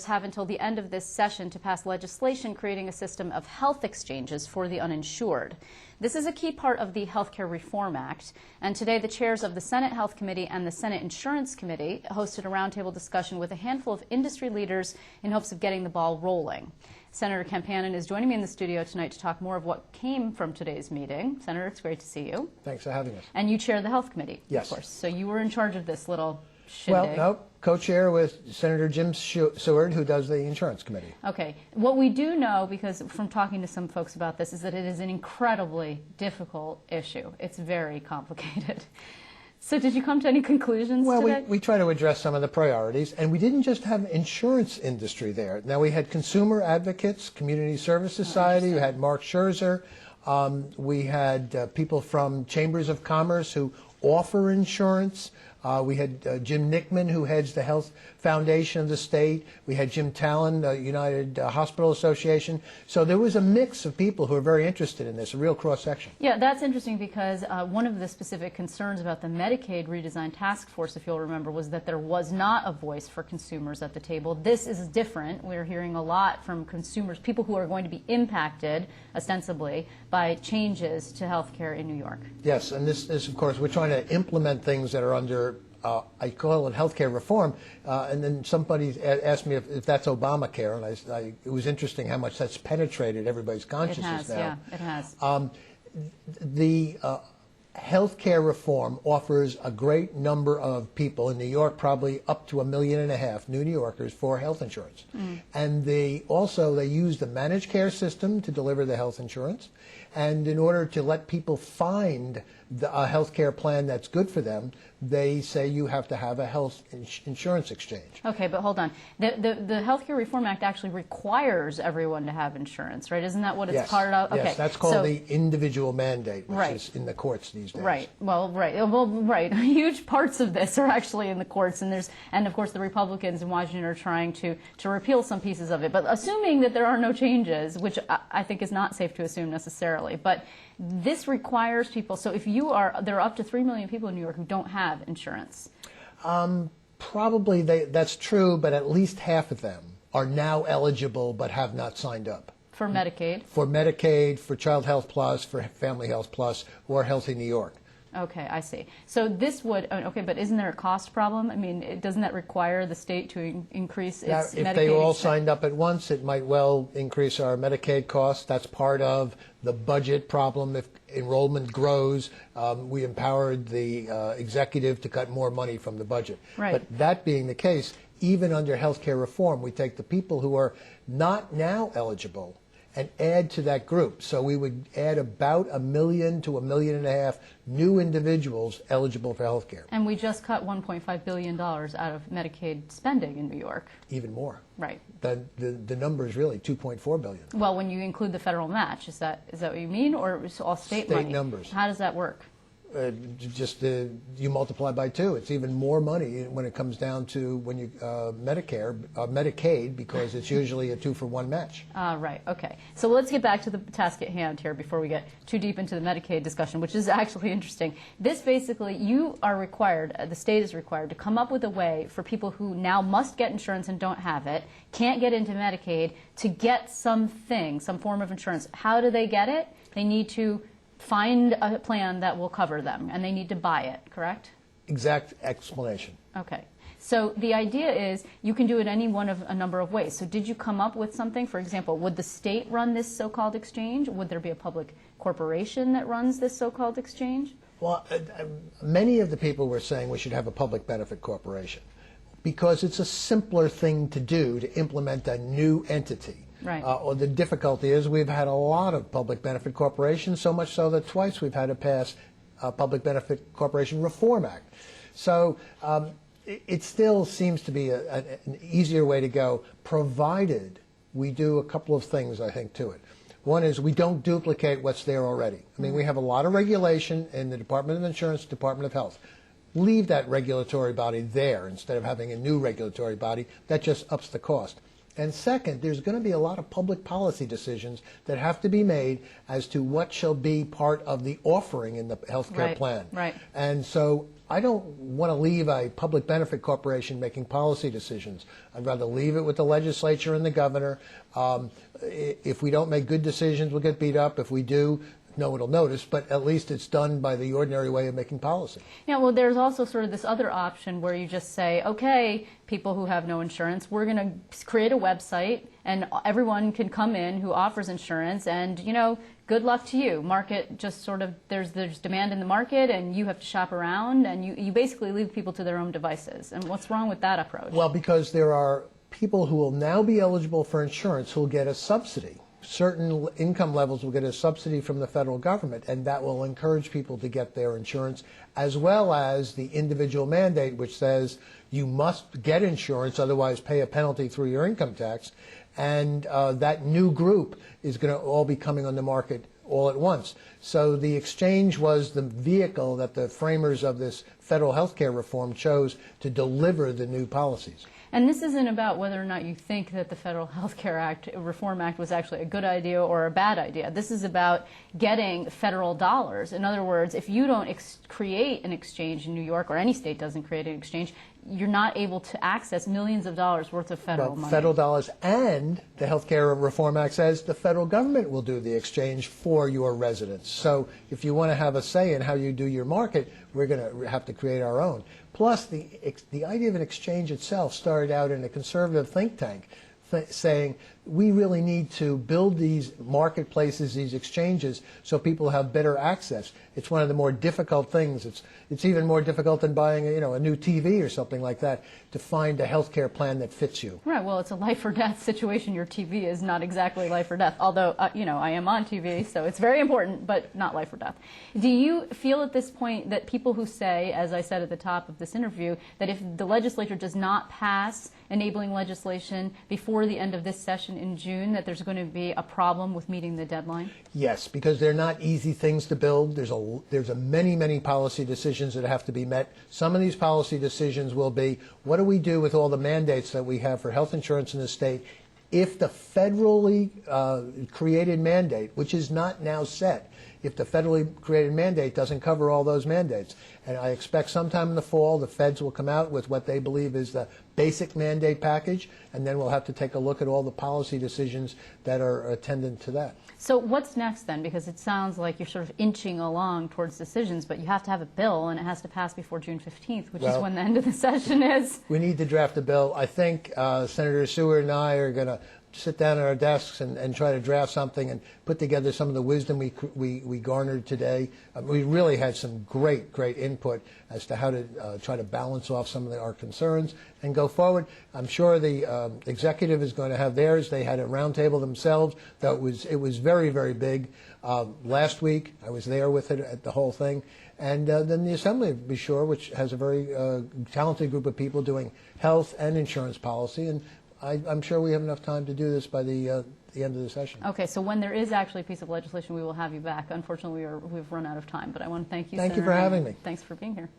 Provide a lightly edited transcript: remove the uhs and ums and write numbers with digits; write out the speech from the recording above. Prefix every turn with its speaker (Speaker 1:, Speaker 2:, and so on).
Speaker 1: Have until the end of this session to pass legislation creating a system of health exchanges for the uninsured. This is a key part of the Healthcare Reform Act, and today the chairs of the Senate Health Committee and the Senate Insurance Committee hosted a roundtable discussion with a handful of industry leaders in hopes of getting the ball rolling. Senator Hannon is joining me in the studio tonight to talk more of what came from today's meeting. Senator, it's great to see you.
Speaker 2: Thanks for having us.
Speaker 1: And you chair the Health Committee,
Speaker 2: yes,
Speaker 1: of course. So you were in charge of this little shindig.
Speaker 2: Well, no, co-chair with Senator Jim Seward, who does the Insurance Committee.
Speaker 1: Okay. What we do know, because from talking to some folks about this, is that it is an incredibly difficult issue. It's very complicated. So did you come to any conclusions today?
Speaker 2: Well, we try to address some of the priorities, and we didn't just have insurance industry there. Now, we had consumer advocates, Community Service Society, we had Mark Scherzer, we had people from Chambers of Commerce who offer insurance. We had Jim Nickman, who heads the Health Foundation of the state. We had Jim Talon, United Hospital Association. So there was a mix of people who are very interested in this, a real cross-section.
Speaker 1: Yeah, that's interesting because one of the specific concerns about the Medicaid redesign task force, if you'll remember, was that there was not a voice for consumers at the table. This is different. We're hearing a lot from consumers, people who are going to be impacted, ostensibly, by changes to health care in New York.
Speaker 2: Yes, and this is, of course, we're trying to implement things that are under I call it healthcare reform, and then somebody asked me if that's Obamacare, and it was interesting how much that's penetrated everybody's consciousness now.
Speaker 1: Yeah, it has.
Speaker 2: The healthcare reform offers a great number of people in New York, probably up to 1.5 million new New Yorkers for health insurance. And they use the managed care system to deliver the health insurance. And in order to let people find a health care plan that's good for them, they say you have to have a health insurance exchange.
Speaker 1: Okay, but hold on. The Healthcare Reform Act actually requires everyone to have insurance, right? Isn't that what it's part of? Okay.
Speaker 2: Yes, that's called the individual mandate, which
Speaker 1: right.
Speaker 2: is in the courts these days.
Speaker 1: Right. Well, right. Huge parts of this are actually in the courts, and of course the Republicans in Washington are trying to repeal some pieces of it. But assuming that there are no changes, which I think is not safe to assume necessarily, but this requires people. So if there are up to 3 million people in New York who don't have insurance.
Speaker 2: Probably that's true, but at least half of them are now eligible but have not signed up.
Speaker 1: For Medicaid?
Speaker 2: For Medicaid, for Child Health Plus, for Family Health Plus, or Healthy New York.
Speaker 1: Okay, I see. So this would, okay, but isn't there a cost problem? I mean, doesn't that require the state to increase its Medicaid?
Speaker 2: If they all signed up at once, it might well increase our Medicaid costs. That's part of the budget problem. If enrollment grows, we empowered the executive to cut more money from the budget.
Speaker 1: Right.
Speaker 2: But that being the case, even under healthcare reform, we take the people who are not now eligible and add to that group. So we would add about 1 million to 1.5 million new individuals eligible for health care.
Speaker 1: And we just cut $1.5 billion out of Medicaid spending in New York.
Speaker 2: Even more.
Speaker 1: Right.
Speaker 2: The number is really 2.4 billion.
Speaker 1: Well, when you include the federal match, is that what you mean, or all state money?
Speaker 2: State numbers.
Speaker 1: How does that work?
Speaker 2: You multiply by 2. It's even more money when it comes down to when you Medicaid, because it's usually a 2-for-1 match.
Speaker 1: Right. Okay. So let's get back to the task at hand here before we get too deep into the Medicaid discussion, which is actually interesting. This basically, you are required, the state is required to come up with a way for people who now must get insurance and don't have it, can't get into Medicaid, to get some form of insurance. How do they get it? They need to find a plan that will cover them, and they need to buy it, correct?
Speaker 2: Exact explanation.
Speaker 1: Okay. So the idea is you can do it any one of a number of ways. So did you come up with something? For example, would the state run this so-called exchange? Would there be a public corporation that runs this so-called exchange?
Speaker 2: Well, many of the people were saying we should have a public benefit corporation because it's a simpler thing to do to implement a new entity.
Speaker 1: Right.
Speaker 2: Or the difficulty is we've had a lot of public benefit corporations, so much so that twice we've had to pass a Public Benefit Corporation Reform Act. So it still seems to be an easier way to go, provided we do a couple of things, I think, to it. One is we don't duplicate what's there already. I mean, we have a lot of regulation in the Department of Insurance, Department of Health. Leave that regulatory body there instead of having a new regulatory body. That just ups the cost. And second, there's going to be a lot of public policy decisions that have to be made as to what shall be part of the offering in the healthcare plan.
Speaker 1: Right.
Speaker 2: And so I don't want to leave a public benefit corporation making policy decisions. I'd rather leave it with the legislature and the governor. If we don't make good decisions, we'll get beat up. If we do, no one will notice, but at least it's done by the ordinary way of making policy.
Speaker 1: Yeah, well, there's also sort of this other option where you just say, okay, people who have no insurance, we're going to create a website and everyone can come in who offers insurance and, you know, good luck to you. Market just sort of, there's demand in the market and you have to shop around and you basically leave people to their own devices. And what's wrong with that approach?
Speaker 2: Well, because there are people who will now be eligible for insurance who will get a subsidy. Certain income levels will get a subsidy from the federal government, and that will encourage people to get their insurance, as well as the individual mandate, which says you must get insurance, otherwise pay a penalty through your income tax. And that new group is going to all be coming on the market all at once. So the exchange was the vehicle that the framers of this federal health care reform chose to deliver the new policies.
Speaker 1: And this isn't about whether or not you think that the Federal Health Care Reform Act was actually a good idea or a bad idea. This is about getting federal dollars. In other words, if you don't create an exchange in New York, or any state doesn't create an exchange, you're not able to access millions of dollars worth of federal money.
Speaker 2: Federal dollars, and the Health Care Reform Act says the federal government will do the exchange for your residents. So if you want to have a say in how you do your market, we're going to have to create our own. Plus, the idea of an exchange itself started out in a conservative think tank saying we really need to build these marketplaces, these exchanges, so people have better access. It's one of the more difficult things. It's even more difficult than buying a new TV or something like that, to find a health care plan that fits you.
Speaker 1: Right. Well, it's a life or death situation. Your TV is not exactly life or death, although I am on TV, so it's very important, but not life or death. Do you feel at this point that people who say, as I said at the top of this interview, that if the legislature does not pass enabling legislation before the end of this session in June, that there's going to be a problem with meeting the deadline?
Speaker 2: Yes, because they're not easy things to build. There's many policy decisions that have to be met. Some of these policy decisions will be, what do we do with all the mandates that we have for health insurance in the state if the federally created mandate, which is not now set, if the federally created mandate doesn't cover all those mandates. And I expect sometime in the fall the feds will come out with what they believe is the basic mandate package, and then we'll have to take a look at all the policy decisions that are attendant to that.
Speaker 1: So what's next then? Because it sounds like you're sort of inching along towards decisions, but you have to have a bill and it has to pass before June 15th, which is when the end of the session is.
Speaker 2: We need to draft a bill. I think Senator Seward and I are going to sit down at our desks and try to draft something and put together some of the wisdom we garnered today. We really had some great input as to how to try to balance off some of our concerns and go forward. I'm sure the executive is going to have theirs. They had a roundtable themselves. It was very big. Last week I was there with it at the whole thing. And then the Assembly, to be sure, which has a very talented group of people doing health and insurance policy. And I'm sure we have enough time to do this by the end of the session. Okay, so when there is actually a piece of legislation, we will have you back. Unfortunately, we've run out of time, but I want to thank you, Senator. Thank you for having me. Thanks for being here.